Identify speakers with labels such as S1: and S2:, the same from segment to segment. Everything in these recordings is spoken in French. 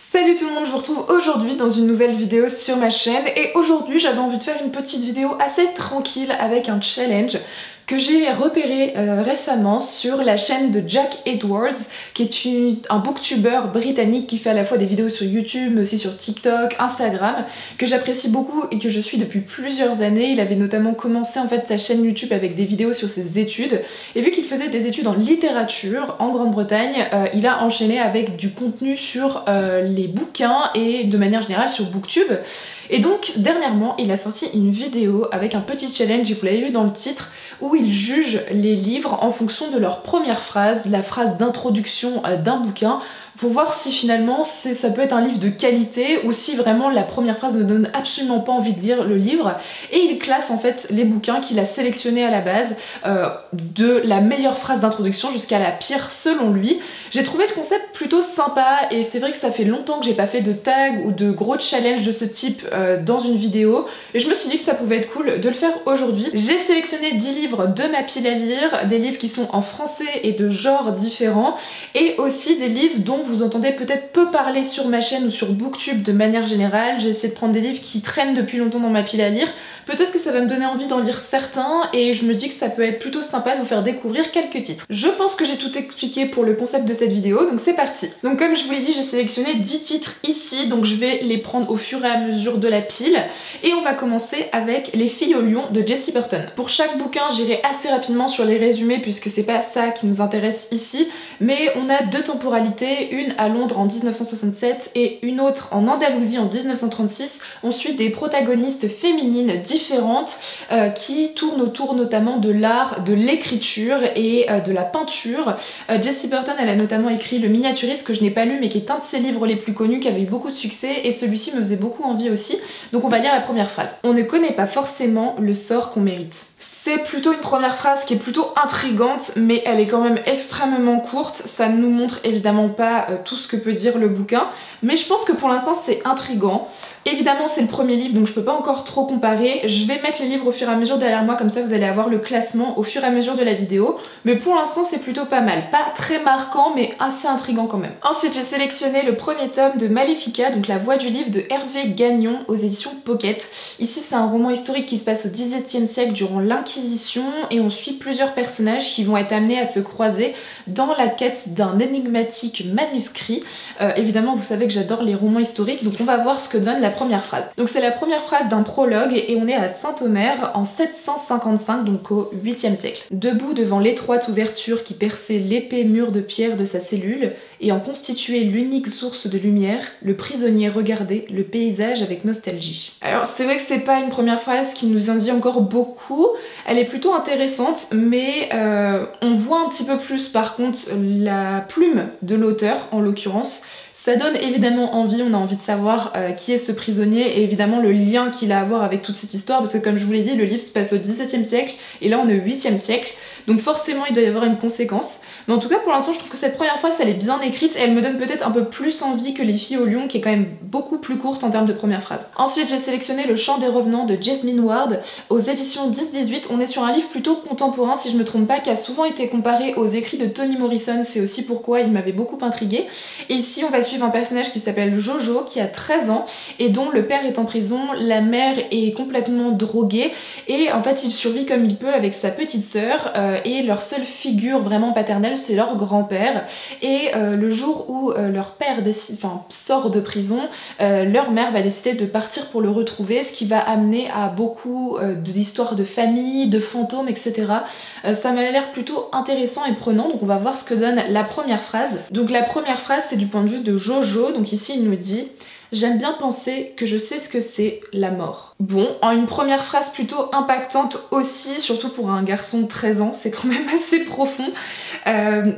S1: Salut tout le monde, je vous retrouve aujourd'hui dans une nouvelle vidéo sur ma chaîne et aujourd'hui j'avais envie de faire une petite vidéo assez tranquille avec un challenge que j'ai repéré récemment sur la chaîne de Jack Edwards, qui est un booktuber britannique qui fait à la fois des vidéos sur YouTube mais aussi sur TikTok, Instagram, que j'apprécie beaucoup et que je suis depuis plusieurs années. Il avait notamment commencé en fait sa chaîne YouTube avec des vidéos sur ses études et vu qu'il faisait des études en littérature en Grande-Bretagne, il a enchaîné avec du contenu sur les bouquins et de manière générale sur Booktube. Et donc dernièrement il a sorti une vidéo avec un petit challenge, et vous l'avez vu dans le titre, où il juge les livres en fonction de leur première phrase, la phrase d'introduction d'un bouquin, pour voir si finalement ça peut être un livre de qualité ou si vraiment la première phrase ne donne absolument pas envie de lire le livre. Et il classe en fait les bouquins qu'il a sélectionnés à la base, de la meilleure phrase d'introduction jusqu'à la pire selon lui. J'ai trouvé le concept plutôt sympa et c'est vrai que ça fait longtemps que j'ai pas fait de tag ou de gros challenge de ce type dans une vidéo et je me suis dit que ça pouvait être cool de le faire aujourd'hui. J'ai sélectionné 10 livres de ma pile à lire, des livres qui sont en français et de genres différents, et aussi des livres dont vous entendez peut-être peu parler sur ma chaîne ou sur Booktube de manière générale. J'ai essayé de prendre des livres qui traînent depuis longtemps dans ma pile à lire. Peut-être que ça va me donner envie d'en lire certains et je me dis que ça peut être plutôt sympa de vous faire découvrir quelques titres. Je pense que j'ai tout expliqué pour le concept de cette vidéo, donc c'est parti. Donc comme je vous l'ai dit, j'ai sélectionné 10 titres ici, donc je vais les prendre au fur et à mesure de la pile. Et on va commencer avec Les filles au lion de Jessie Burton. Pour chaque bouquin, j'irai assez rapidement sur les résumés puisque c'est pas ça qui nous intéresse ici, mais on a deux temporalités, une à Londres en 1967 et une autre en Andalousie en 1936. On suit des protagonistes féminines différentes qui tournent autour notamment de l'art, de l'écriture et de la peinture. Jessie Burton, elle a notamment écrit Le Miniaturiste, que je n'ai pas lu mais qui est un de ses livres les plus connus, qui avait eu beaucoup de succès, et celui-ci me faisait beaucoup envie aussi. Donc on va lire la première phrase. On ne connaît pas forcément le sort qu'on mérite. C'est plutôt une première phrase qui est plutôt intrigante, mais elle est quand même extrêmement courte. Ça ne nous montre évidemment pas tout ce que peut dire le bouquin, mais je pense que pour l'instant c'est intriguant. Évidemment c'est le premier livre donc je peux pas encore trop comparer. Je vais mettre les livres au fur et à mesure derrière moi, comme ça vous allez avoir le classement au fur et à mesure de la vidéo. Mais pour l'instant c'est plutôt pas mal. Pas très marquant mais assez intriguant quand même. Ensuite j'ai sélectionné le premier tome de Maléfica, donc La Voix du Livre de Hervé Gagnon aux éditions Pocket. Ici c'est un roman historique qui se passe au XVIIe siècle durant l'Inquisition et on suit plusieurs personnages qui vont être amenés à se croiser dans la quête d'un énigmatique manuscrit. Évidemment vous savez que j'adore les romans historiques, donc on va voir ce que donne la première phrase. Donc c'est la première phrase d'un prologue et on est à Saint-Omer en 755, donc au 8e siècle. Debout devant l'étroite ouverture qui perçait l'épais mur de pierre de sa cellule et en constituait l'unique source de lumière, le prisonnier regardait le paysage avec nostalgie. Alors c'est vrai que c'est pas une première phrase qui nous en dit encore beaucoup, elle est plutôt intéressante, mais on voit un petit peu plus par contre la plume de l'auteur en l'occurrence. Ça donne évidemment envie, on a envie de savoir qui est ce prisonnier et évidemment le lien qu'il a à voir avec toute cette histoire, parce que comme je vous l'ai dit, le livre se passe au XVIIe siècle et là on est au 8e siècle, donc forcément il doit y avoir une conséquence. Mais en tout cas pour l'instant je trouve que cette première phrase elle est bien écrite et elle me donne peut-être un peu plus envie que Les filles au lion, qui est quand même beaucoup plus courte en termes de première phrase. Ensuite j'ai sélectionné Le Chant des revenants de Jasmine Ward aux éditions 10-18. On est sur un livre plutôt contemporain si je me trompe pas, qui a souvent été comparé aux écrits de Toni Morrison, c'est aussi pourquoi il m'avait beaucoup intriguée. Et ici on va suivre un personnage qui s'appelle Jojo, qui a 13 ans et dont le père est en prison, la mère est complètement droguée et en fait il survit comme il peut avec sa petite sœur et leur seule figure vraiment paternelle c'est leur grand-père. Et le jour où leur père sort de prison, leur mère va décider de partir pour le retrouver, ce qui va amener à beaucoup d'histoires de famille, de fantômes, etc. Ça m'a l'air plutôt intéressant et prenant, donc on va voir ce que donne la première phrase. Donc la première phrase c'est du point de vue de Jojo, donc ici il nous dit: j'aime bien penser que je sais ce que c'est la mort. Bon, en une première phrase plutôt impactante aussi, surtout pour un garçon de 13 ans, c'est quand même assez profond.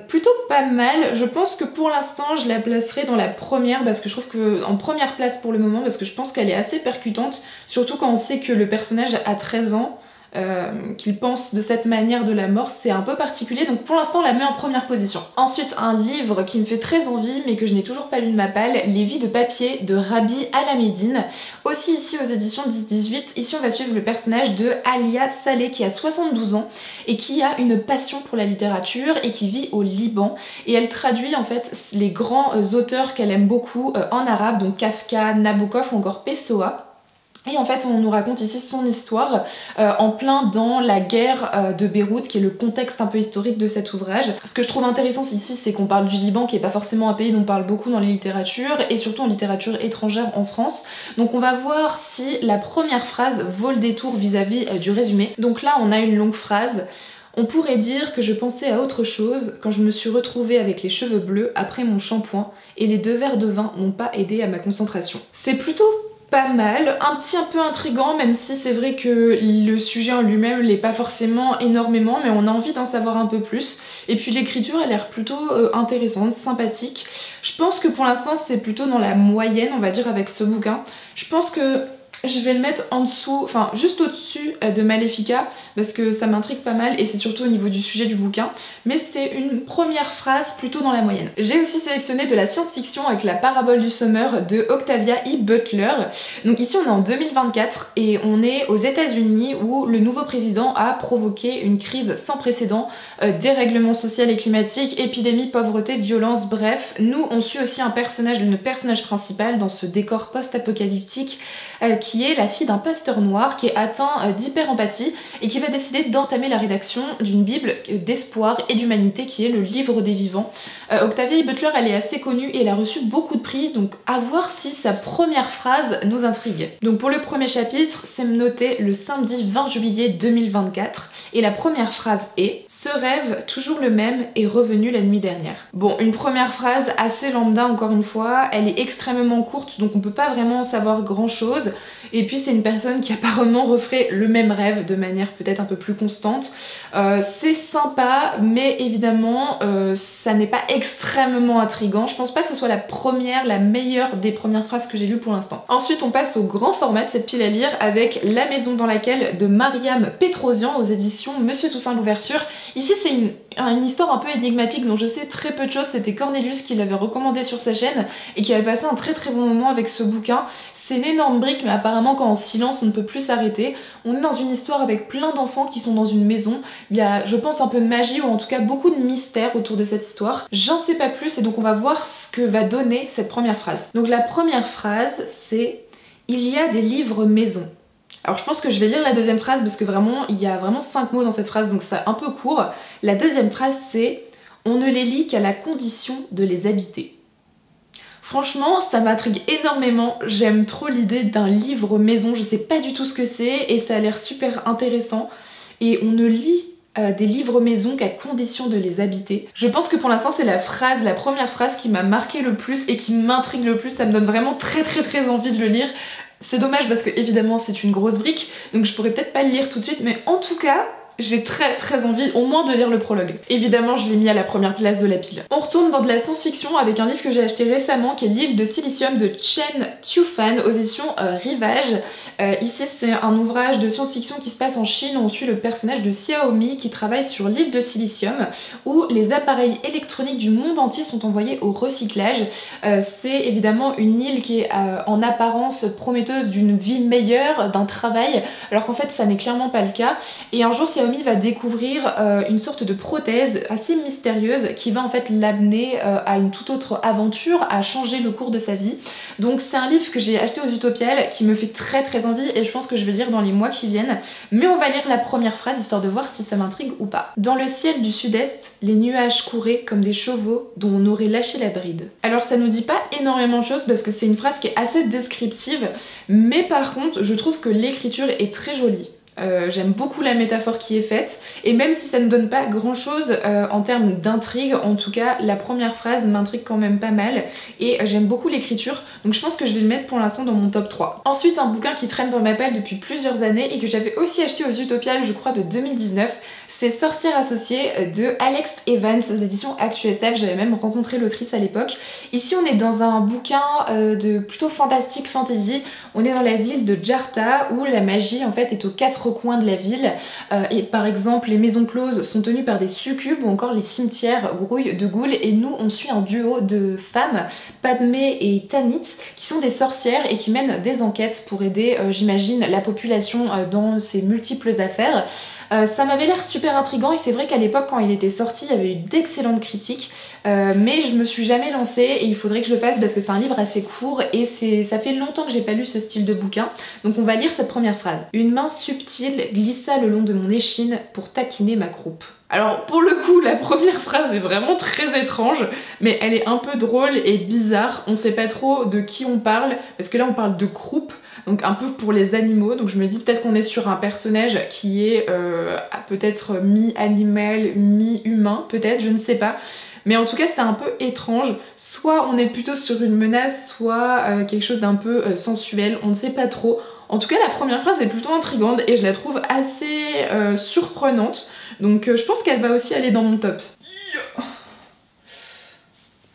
S1: Plutôt pas mal, je pense que pour l'instant je la placerai dans la première, parce que je trouve que en première place pour le moment, parce que je pense qu'elle est assez percutante, surtout quand on sait que le personnage a 13 ans. qu'il pense de cette manière de la mort, c'est un peu particulier, donc pour l'instant on la met en première position. Ensuite, un livre qui me fait très envie mais que je n'ai toujours pas lu de ma palle, Les Vies de papier de Rabi Alamedine, aussi ici aux éditions 10-18. Ici on va suivre le personnage de Alia Saleh qui a 72 ans et qui a une passion pour la littérature et qui vit au Liban, et elle traduit en fait les grands auteurs qu'elle aime beaucoup en arabe, donc Kafka, Nabokov ou encore Pessoa. Et en fait on nous raconte ici son histoire en plein dans la guerre de Beyrouth, qui est le contexte un peu historique de cet ouvrage. Ce que je trouve intéressant ici, c'est qu'on parle du Liban, qui est pas forcément un pays dont on parle beaucoup dans les littératures, et surtout en littérature étrangère en France. Donc on va voir si la première phrase vaut le détour vis-à-vis du résumé. Donc là on a une longue phrase. On pourrait dire que je pensais à autre chose quand je me suis retrouvée avec les cheveux bleus après mon shampoing, et les 2 verres de vin n'ont pas aidé à ma concentration. C'est plutôt pas mal, un peu intriguant, même si c'est vrai que le sujet en lui-même l'est pas forcément énormément, mais on a envie d'en savoir un peu plus. Et puis l'écriture a l'air plutôt intéressante, sympathique. Je pense que pour l'instant c'est plutôt dans la moyenne, on va dire, avec ce bouquin. Je pense que je vais le mettre en dessous, enfin juste au-dessus de Maléfica, parce que ça m'intrigue pas mal et c'est surtout au niveau du sujet du bouquin, mais c'est une première phrase plutôt dans la moyenne. J'ai aussi sélectionné de la science-fiction avec La Parabole du Sommeur de Octavia E. Butler. Donc ici on est en 2024 et on est aux États-Unis où le nouveau président a provoqué une crise sans précédent, dérèglement social et climatique, épidémie, pauvreté, violence, bref. Nous on suit aussi un personnage, le personnage principal dans ce décor post-apocalyptique qui est la fille d'un pasteur noir qui est atteint d'hyper-empathie et qui va décider d'entamer la rédaction d'une bible d'espoir et d'humanité qui est le livre des vivants. Octavia E. Butler, elle est assez connue et elle a reçu beaucoup de prix, donc à voir si sa première phrase nous intrigue. Donc pour le premier chapitre, c'est noté le samedi 20 juillet 2024 et la première phrase est « Ce rêve, toujours le même, est revenu la nuit dernière ». Bon, une première phrase assez lambda encore une fois, elle est extrêmement courte donc on peut pas vraiment savoir grand chose. Et puis c'est une personne qui apparemment referait le même rêve de manière peut-être un peu plus constante. C'est sympa, mais évidemment ça n'est pas extrêmement intriguant. Je pense pas que ce soit la meilleure des premières phrases que j'ai lues pour l'instant. Ensuite on passe au grand format de cette pile à lire avec La maison dans laquelle de Mariam Petrosian aux éditions Monsieur Toussaint Louverture. Ici c'est une histoire un peu énigmatique dont je sais très peu de choses. C'était Cornelius qui l'avait recommandé sur sa chaîne et qui avait passé un très bon moment avec ce bouquin. C'est une énorme brique, mais apparemment quand en silence on ne peut plus s'arrêter. On est dans une histoire avec plein d'enfants qui sont dans une maison. Il y a, je pense, un peu de magie ou en tout cas beaucoup de mystère autour de cette histoire. J'en sais pas plus et donc on va voir ce que va donner cette première phrase. Donc la première phrase c'est « Il y a des livres maison ». Alors je pense que je vais lire la deuxième phrase parce que vraiment il y a vraiment 5 mots dans cette phrase donc c'est un peu court. La deuxième phrase c'est « On ne les lit qu'à la condition de les habiter ». Franchement, ça m'intrigue énormément, j'aime trop l'idée d'un livre maison, je sais pas du tout ce que c'est et ça a l'air super intéressant. Et on ne lit des livres maison qu'à condition de les habiter. Je pense que pour l'instant c'est la première phrase qui m'a marqué le plus et qui m'intrigue le plus, ça me donne vraiment très envie de le lire. C'est dommage parce que évidemment c'est une grosse brique, donc je pourrais peut-être pas le lire tout de suite, mais en tout cas, j'ai très envie au moins de lire le prologue. Évidemment je l'ai mis à la première place de la pile. On retourne dans de la science-fiction avec un livre que j'ai acheté récemment qui est L'île de Silicium de Chen Qiufan aux éditions Rivage. Ici c'est un ouvrage de science-fiction qui se passe en Chine où on suit le personnage de Xiaomi qui travaille sur l'île de Silicium où les appareils électroniques du monde entier sont envoyés au recyclage. C'est évidemment une île qui est en apparence prometteuse d'une vie meilleure, d'un travail, alors qu'en fait ça n'est clairement pas le cas. Et un jour Xiaomi va découvrir une sorte de prothèse assez mystérieuse qui va en fait l'amener à une toute autre aventure, à changer le cours de sa vie. Donc c'est un livre que j'ai acheté aux Utopiales qui me fait très envie et je pense que je vais lire dans les mois qui viennent. Mais on va lire la première phrase histoire de voir si ça m'intrigue ou pas. Dans le ciel du sud-est, les nuages couraient comme des chevaux dont on aurait lâché la bride. Alors ça nous dit pas énormément de choses parce que c'est une phrase qui est assez descriptive, mais par contre je trouve que l'écriture est très jolie. J'aime beaucoup la métaphore qui est faite et même si ça ne donne pas grand chose en termes d'intrigue, en tout cas la première phrase m'intrigue quand même pas mal et j'aime beaucoup l'écriture donc je pense que je vais le mettre pour l'instant dans mon top 3. Ensuite un bouquin qui traîne dans ma palle depuis plusieurs années et que j'avais aussi acheté aux Utopiales je crois de 2019, c'est Sorcière associée de Alex Evans aux éditions ActuSF. J'avais même rencontré l'autrice à l'époque. Ici on est dans un bouquin de plutôt fantastique fantasy. On est dans la ville de Jarta où la magie en fait est aux quatre coins de la ville. Et par exemple les maisons closes sont tenues par des succubes ou encore les cimetières grouillent de ghouls. Et nous on suit un duo de femmes, Padmé et Tanit, qui sont des sorcières et qui mènent des enquêtes pour aider, j'imagine, la population dans ses multiples affaires. Ça m'avait l'air super intriguant et c'est vrai qu'à l'époque quand il était sorti il y avait eu d'excellentes critiques mais je me suis jamais lancée et il faudrait que je le fasse parce que c'est un livre assez court et ça fait longtemps que j'ai pas lu ce style de bouquin. Donc on va lire cette première phrase. Une main subtile glissa le long de mon échine pour taquiner ma croupe. Alors pour le coup la première phrase est vraiment très étrange mais elle est un peu drôle et bizarre. On sait pas trop de qui on parle parce que là on parle de croupe. Donc un peu pour les animaux, donc je me dis peut-être qu'on est sur un personnage qui est peut-être mi-animal, mi-humain, peut-être, je ne sais pas. Mais en tout cas c'est un peu étrange, soit on est plutôt sur une menace, soit quelque chose d'un peu sensuel, on ne sait pas trop. En tout cas la première phrase est plutôt intrigante et je la trouve assez surprenante, donc je pense qu'elle va aussi aller dans mon top.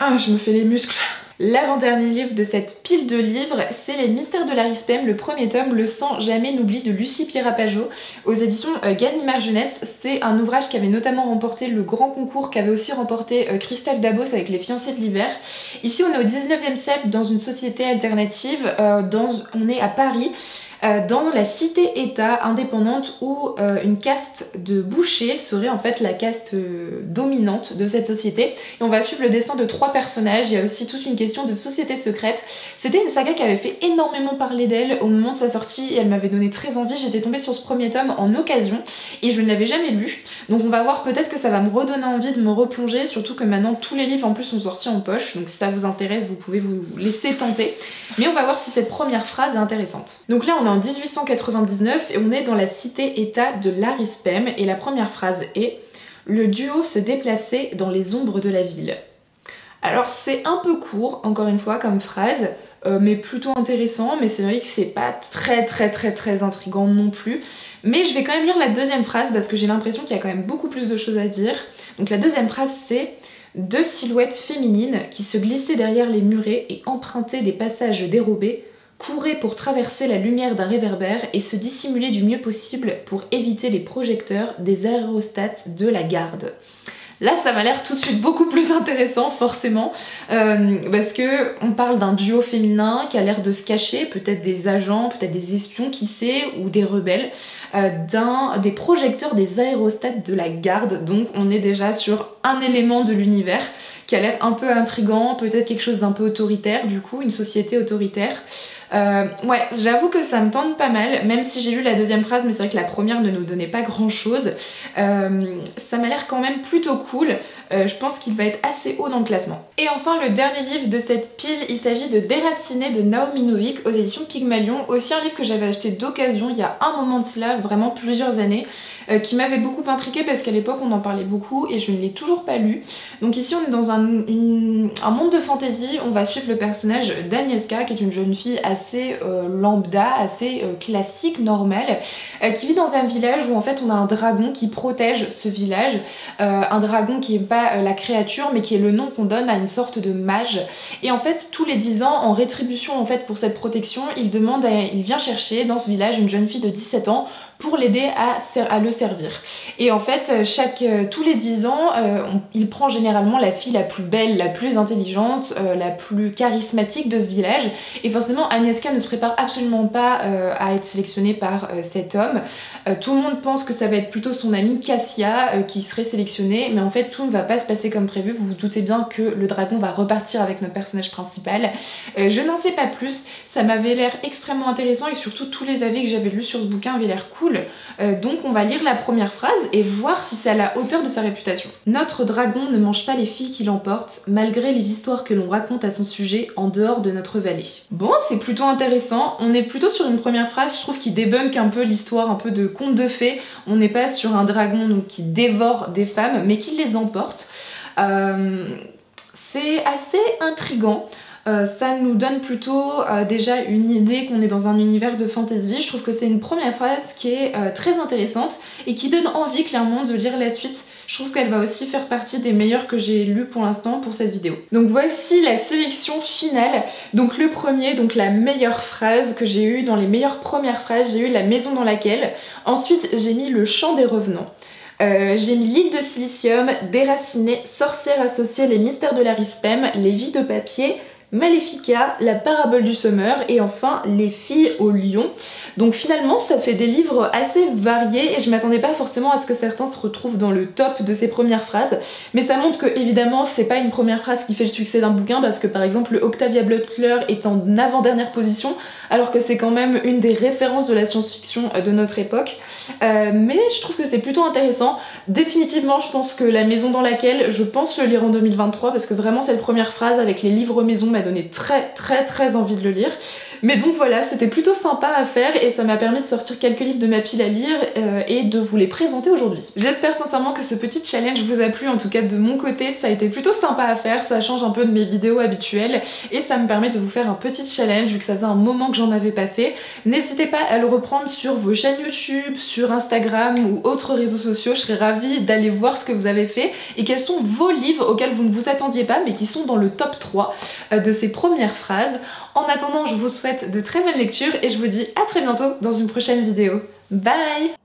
S1: Ah, je me fais les muscles. L'avant-dernier livre de cette pile de livres, c'est Les Mystères de l'Arispem, le premier tome, Le sang jamais n'oublie de Lucie Pirapajo, aux éditions Gallimard Jeunesse. C'est un ouvrage qui avait notamment remporté le grand concours qu'avait aussi remporté Christelle Dabos avec Les Fiancés de l'hiver. Ici on est au 19e siècle dans une société alternative, on est à Paris. Dans la cité-état indépendante où une caste de bouchers serait en fait la caste dominante de cette société. Et on va suivre le destin de 3 personnages, il y a aussi toute une question de société secrète. C'était une saga qui avait fait énormément parler d'elle au moment de sa sortie et elle m'avait donné très envie. J'étais tombée sur ce premier tome en occasion et je ne l'avais jamais lu. Donc on va voir, peut-être que ça va me redonner envie de me replonger, surtout que maintenant tous les livres en plus sont sortis en poche. Donc si ça vous intéresse, vous pouvez vous laisser tenter. Mais on va voir si cette première phrase est intéressante. Donc là on est en 1899 et on est dans la cité-état de l'Arispem et la première phrase est « Le duo se déplaçait dans les ombres de la ville ». Alors c'est un peu court, encore une fois, comme phrase, mais plutôt intéressant, mais c'est vrai que c'est pas très intriguant non plus. Mais je vais quand même lire la deuxième phrase parce que j'ai l'impression qu'il y a quand même beaucoup plus de choses à dire. Donc la deuxième phrase c'est « Deux silhouettes féminines qui se glissaient derrière les murets et empruntaient des passages dérobés, couraient pour traverser la lumière d'un réverbère et se dissimuler du mieux possible pour éviter les projecteurs des aérostats de la garde. » Là ça m'a l'air tout de suite beaucoup plus intéressant forcément parce que on parle d'un duo féminin qui a l'air de se cacher, peut-être des agents, peut-être des espions, qui sait, ou des rebelles, des projecteurs des aérostats de la garde. Donc on est déjà sur un élément de l'univers qui a l'air un peu intriguant, peut-être quelque chose d'un peu autoritaire du coup, une société autoritaire. Ouais, j'avoue que ça me tente pas mal, même si j'ai lu la deuxième phrase, mais c'est vrai que la première ne nous donnait pas grand chose. Ça m'a l'air quand même plutôt cool. Je pense qu'il va être assez haut dans le classement. Et enfin le dernier livre de cette pile, il s'agit de Déraciné de Naomi Novik aux éditions Pygmalion, aussi un livre que j'avais acheté d'occasion il y a un moment de cela, vraiment plusieurs années, qui m'avait beaucoup intriguée parce qu'à l'époque on en parlait beaucoup et je ne l'ai toujours pas lu. Donc ici on est dans un monde de fantasy, on va suivre le personnage d'Agnieszka qui est une jeune fille assez lambda, assez classique, normale, qui vit dans un village où en fait on a un dragon qui protège ce village, un dragon qui est pas la créature mais qui est le nom qu'on donne à une sorte de mage, et en fait tous les 10 ans en rétribution en fait pour cette protection il vient chercher dans ce village une jeune fille de 17 ans pour l'aider à le servir. Et en fait, tous les 10 ans, il prend généralement la fille la plus belle, la plus intelligente, la plus charismatique de ce village. Et forcément, Agnieszka ne se prépare absolument pas à être sélectionnée par cet homme. Tout le monde pense que ça va être plutôt son amie Cassia qui serait sélectionnée, mais en fait, tout ne va pas se passer comme prévu. Vous vous doutez bien que le dragon va repartir avec notre personnage principal. Je n'en sais pas plus. Ça m'avait l'air extrêmement intéressant et surtout tous les avis que j'avais lus sur ce bouquin avaient l'air cool. Donc on va lire la première phrase et voir si c'est à la hauteur de sa réputation. Notre dragon ne mange pas les filles qui l'emportent, malgré les histoires que l'on raconte à son sujet en dehors de notre vallée. Bon, c'est plutôt intéressant. On est plutôt sur une première phrase, je trouve, qui débunk un peu l'histoire, un peu de conte de fées. On n'est pas sur un dragon donc, qui dévore des femmes, mais qui les emporte. C'est assez intriguant. Ça nous donne plutôt déjà une idée qu'on est dans un univers de fantasy. Je trouve que c'est une première phrase qui est très intéressante et qui donne envie clairement de lire la suite. Je trouve qu'elle va aussi faire partie des meilleures que j'ai lues pour l'instant pour cette vidéo. Donc voici la sélection finale. Donc le premier, donc la meilleure phrase que j'ai eue dans les meilleures premières phrases, j'ai eu la maison dans laquelle. Ensuite j'ai mis le chant des revenants. J'ai mis l'île de silicium, déraciné, sorcière associée, les mystères de la Rispem, les vies de papier, Maléfica, la parabole du sommeur et enfin les filles au lion. Donc finalement ça fait des livres assez variés et je m'attendais pas forcément à ce que certains se retrouvent dans le top de ces premières phrases, mais ça montre que évidemment c'est pas une première phrase qui fait le succès d'un bouquin, parce que par exemple Octavia Butler est en avant-dernière position alors que c'est quand même une des références de la science-fiction de notre époque, mais je trouve que c'est plutôt intéressant. Définitivement je pense que La maison dans laquelle, je pense le lire en 2023 parce que vraiment cette première phrase avec les livres maison m'a donné très envie de le lire. Mais donc voilà, c'était plutôt sympa à faire et ça m'a permis de sortir quelques livres de ma pile à lire et de vous les présenter aujourd'hui. J'espère sincèrement que ce petit challenge vous a plu, en tout cas de mon côté ça a été plutôt sympa à faire, ça change un peu de mes vidéos habituelles et ça me permet de vous faire un petit challenge vu que ça faisait un moment que j'en avais pas fait. N'hésitez pas à le reprendre sur vos chaînes YouTube, sur Instagram ou autres réseaux sociaux, je serais ravie d'aller voir ce que vous avez fait et quels sont vos livres auxquels vous ne vous attendiez pas mais qui sont dans le top 3 de ces premières phrases. En attendant, je vous souhaite de très bonnes lectures et je vous dis à très bientôt dans une prochaine vidéo. Bye!